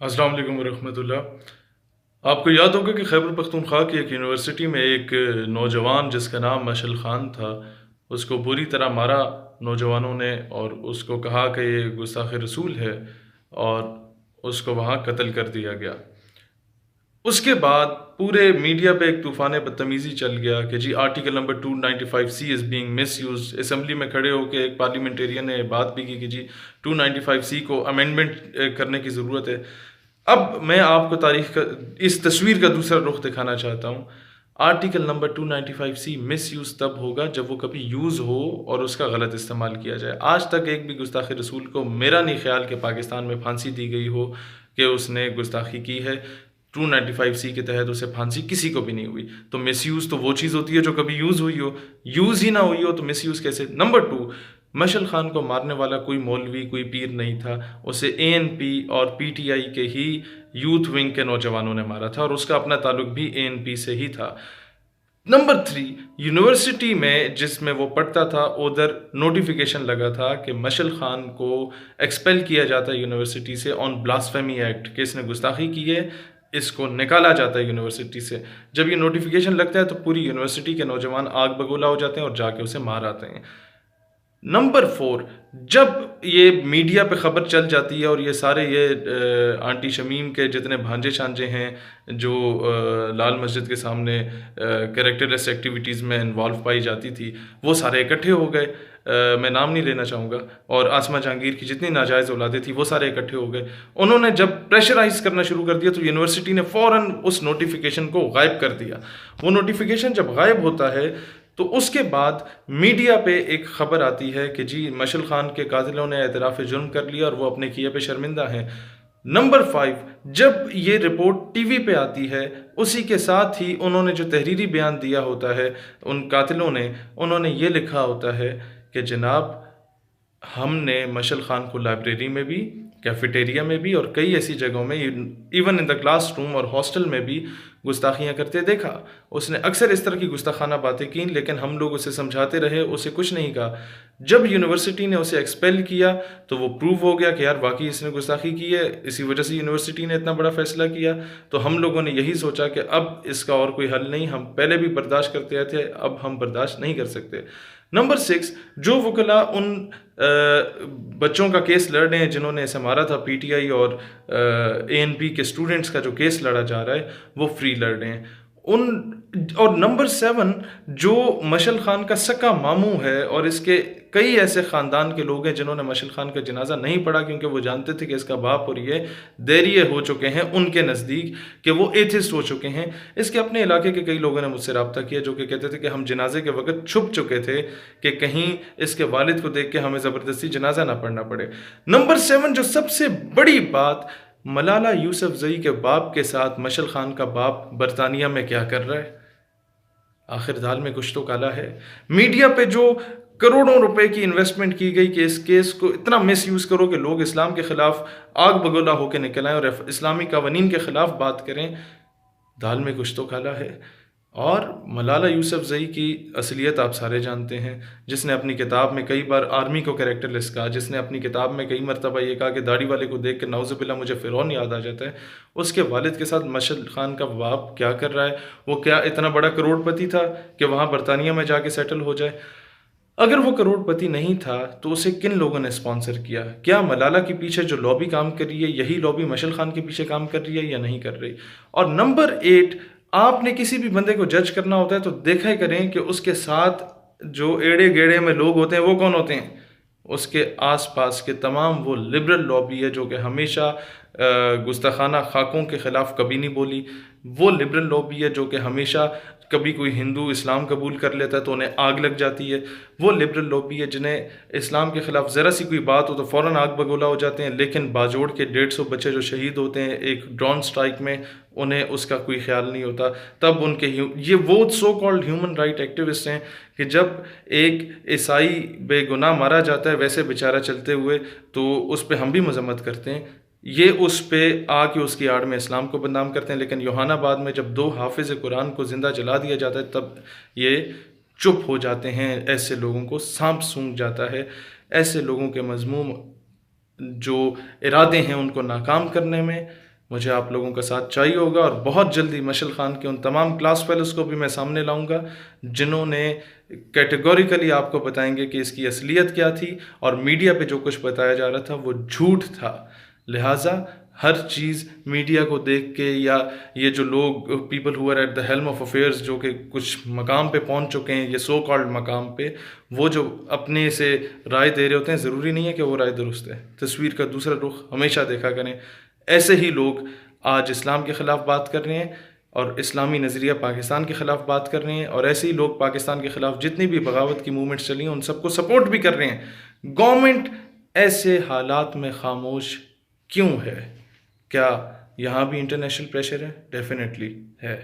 अस्सलाम वालेकुम रहमतुल्लाह। आपको याद होगा कि खैबर पख्तूनख्वा की एक यूनिवर्सिटी में एक नौजवान जिसका नाम मशल ख़ान था, उसको बुरी तरह मारा नौजवानों ने और उसको कहा कि ये गुस्ताख़ रसूल है और उसको वहाँ कत्ल कर दिया गया। उसके बाद पूरे मीडिया पे एक तूफ़ान बदतमीज़ी चल गया कि जी article number 295C is being misused. Assembly में खड़े होकर एक पार्लियामेंटेरियन ने बात भी की कि जी 295C को अमेंडमेंट करने की ज़रूरत है। अब मैं आपको तारीख का इस तस्वीर का दूसरा रुख दिखाना चाहता हूँ। आर्टिकल नंबर 295C मिसयूज़ तब होगा जब वो कभी यूज़ हो और उसका गलत इस्तेमाल किया जाए। आज तक एक भी गुस्ताख़ रसूल को मेरा नहीं ख्याल कि पाकिस्तान में फांसी दी गई हो कि उसने गुस्ताखी की है। 295C के तहत उसे फांसी किसी को भी नहीं हुई। तो मिसयूज़ तो वो चीज़ होती है जो कभी यूज़ हुई हो, यूज़ ही ना हुई हो तो मिसयूज़ कैसे। नंबर 2, मशल खान को मारने वाला कोई मौलवी कोई पीर नहीं था, उसे ANP और PTI के ही यूथ विंग के नौजवानों ने मारा था और उसका अपना ताल्लुक भी ANP से ही था। नंबर 3, यूनिवर्सिटी में जिसमें वो पढ़ता था उधर नोटिफिकेशन लगा था कि मशल खान को एक्सपेल किया जाता है यूनिवर्सिटी से ऑन ब्लास्फेमी एक्ट, कि इसने गुस्ताखी की है, इसको निकाला जाता है यूनिवर्सिटी से। जब ये नोटिफिकेशन लगता है तो पूरी यूनिवर्सिटी के नौजवान आग बगोला हो जाते हैं और जाके उसे मार आते हैं। नंबर 4, जब ये मीडिया पे ख़बर चल जाती है और ये सारे ये आंटी शमीम के जितने भांजे शांजे हैं जो लाल मस्जिद के सामने कैरेक्टरलेस एक्टिविटीज़ में इन्वॉल्व पाई जाती थी, वो सारे इकट्ठे हो गए। मैं नाम नहीं लेना चाहूँगा। और आसमा जहांगीर की जितनी नाजायज़ औलादें थी वो सारे इकट्ठे हो गए। उन्होंने जब प्रेशराइज करना शुरू कर दिया तो यूनिवर्सिटी ने फ़ौरन उस नोटिफिकेशन को गायब कर दिया। वो नोटिफिकेशन जब गायब होता है तो उसके बाद मीडिया पे एक ख़बर आती है कि जी मशल खान के कातिलों ने एतराफ़ जुर्म कर लिया और वो अपने किए पे शर्मिंदा हैं। नंबर 5, जब ये रिपोर्ट टीवी पे आती है उसी के साथ ही उन्होंने जो तहरीरी बयान दिया होता है उन कातिलों ने, उन्होंने ये लिखा होता है कि जनाब हमने मशल खान को लाइब्रेरी में भी, कैफेटेरिया में भी और कई ऐसी जगहों में, इवन इन द क्लासरूम और हॉस्टल में भी गुस्ताखियाँ करते देखा। उसने अक्सर इस तरह की गुस्ताखाना बातें की, लेकिन हम लोग उसे समझाते रहे, उसे कुछ नहीं कहा। जब यूनिवर्सिटी ने उसे एक्सपेल किया तो वो प्रूव हो गया कि यार वाकई इसने गुस्ताखी की है, इसी वजह से यूनिवर्सिटी ने इतना बड़ा फैसला किया। तो हम लोगों ने यही सोचा कि अब इसका और कोई हल नहीं, हम पहले भी बर्दाश्त करते आए थे, अब हम बर्दाश्त नहीं कर सकते। नंबर 6, जो वकला उन बच्चों का केस लड़ रहे हैं जिन्होंने इसे मारा था, PTI और ANP के स्टूडेंट्स का जो केस लड़ा जा रहा है वो फ्री लड़ रहे हैं उन। और नंबर 7, जो मशल खान का सक्का मामू है और इसके कई ऐसे ख़ानदान के लोग हैं जिन्होंने मशल खान का जनाजा नहीं पढ़ा क्योंकि वो जानते थे कि इसका बाप और ये देरिये हो चुके हैं उनके नज़दीक, कि वो एथिस्ट हो चुके हैं। इसके अपने इलाके के कई लोगों ने मुझसे रब्ता किया जो कि कहते थे कि हम जनाजे के वक्त छुप चुके थे कि कहीं इसके वालिद को देख के हमें ज़बरदस्ती जनाजा ना पढ़ना पड़े। नंबर 7, जो सबसे बड़ी बात, मलाला यूसुफजई के बाप के साथ मशल खान का बाप बरतानिया में क्या कर रहा है? आखिर दाल में कुछ तो काला है। मीडिया पे जो करोड़ों रुपए की इन्वेस्टमेंट की गई कि इस केस को इतना मिस यूज़ करो कि लोग इस्लाम के ख़िलाफ़ आग बगोला होकर निकल आएँ और इस्लामी कवानीन के ख़िलाफ़ बात करें, दाल में कुछ तो काला है। और मलाला यूसुफजई की असलियत आप सारे जानते हैं, जिसने अपनी किताब में कई बार आर्मी को कैरेक्टरलेस कहा, जिसने अपनी किताब में कई मरतबा ये कहा कि दाढ़ी वाले को देख के नाउज़ुबिल्लाह मुझे फ़िरौन याद आ जाता है। उसके वालिद के साथ मशल खान का बाप क्या कर रहा है? वो क्या इतना बड़ा करोड़पति था कि वहाँ बरतानिया में जाके सेटल हो जाए? अगर वो करोड़पति नहीं था तो उसे किन लोगों ने स्पॉन्सर किया? क्या मलाला के पीछे जो लॉबी काम कर रही है यही लॉबी मशल खान के पीछे काम कर रही है या नहीं कर रही? और नंबर 8, आपने किसी भी बंदे को जज करना होता है तो देखा ही करें कि उसके साथ जो एड़े गेड़े में लोग होते हैं वो कौन होते हैं। उसके आसपास के तमाम वो लिबरल लॉबी है जो कि हमेशा गुस्ताखाना खाकों के ख़िलाफ़ कभी नहीं बोली। वो लिबरल लॉबी है जो कि हमेशा कभी कोई हिंदू इस्लाम कबूल कर लेता है तो उन्हें आग लग जाती है। वो लिबरल लॉबी है जिन्हें इस्लाम के ख़िलाफ़ ज़रा सी कोई बात हो तो फ़ौरन आग बगोला हो जाते हैं, लेकिन बाजोड़ के 150 बच्चे जो शहीद होते हैं एक ड्रोन स्ट्राइक में, उन्हें उसका कोई ख्याल नहीं होता। तब उनके ये वो so called human right activist हैं कि जब एक ईसाई बेगुनाह मारा जाता है वैसे बेचारा चलते हुए तो उस पर हम भी मजम्मत करते हैं, ये उस पे आके उसकी आड़ में इस्लाम को बदनाम करते हैं। लेकिन योहानाबाद में जब 2 हाफिज़ कुरान को ज़िंदा जला दिया जाता है तब ये चुप हो जाते हैं। ऐसे लोगों को सांप सूंघ जाता है। ऐसे लोगों के मज़मूम जो इरादे हैं उनको नाकाम करने में मुझे आप लोगों का साथ चाहिए होगा, और बहुत जल्दी मशल ख़ान के उन तमाम क्लास फेलोज़ को भी मैं सामने लाऊंगा जिन्होंने कैटेगोरिकली आपको बताएंगे कि इसकी असलियत क्या थी और मीडिया पे जो कुछ बताया जा रहा था वो झूठ था। लिहाजा हर चीज़ मीडिया को देख के, या ये जो लोग people who are at the helm of affairs जो कि कुछ मकाम पे पहुंच चुके हैं, ये सो कॉल्ड मकाम पे, वो जो अपने से राय दे रहे होते हैं, ज़रूरी नहीं है कि वो राय दुरुस्त है। तस्वीर का दूसरा रुख हमेशा देखा करें। ऐसे ही लोग आज इस्लाम के ख़िलाफ़ बात कर रहे हैं और इस्लामी नज़रिया पाकिस्तान के ख़िलाफ़ बात कर रहे हैं, और ऐसे ही लोग पाकिस्तान के ख़िलाफ़ जितनी भी बगावत की मूवमेंट्स चली हैं उन सबको सपोर्ट भी कर रहे हैं। गवर्नमेंट ऐसे हालात में खामोश क्यों है? क्या यहाँ भी इंटरनेशनल प्रेशर है? डेफिनेटली है।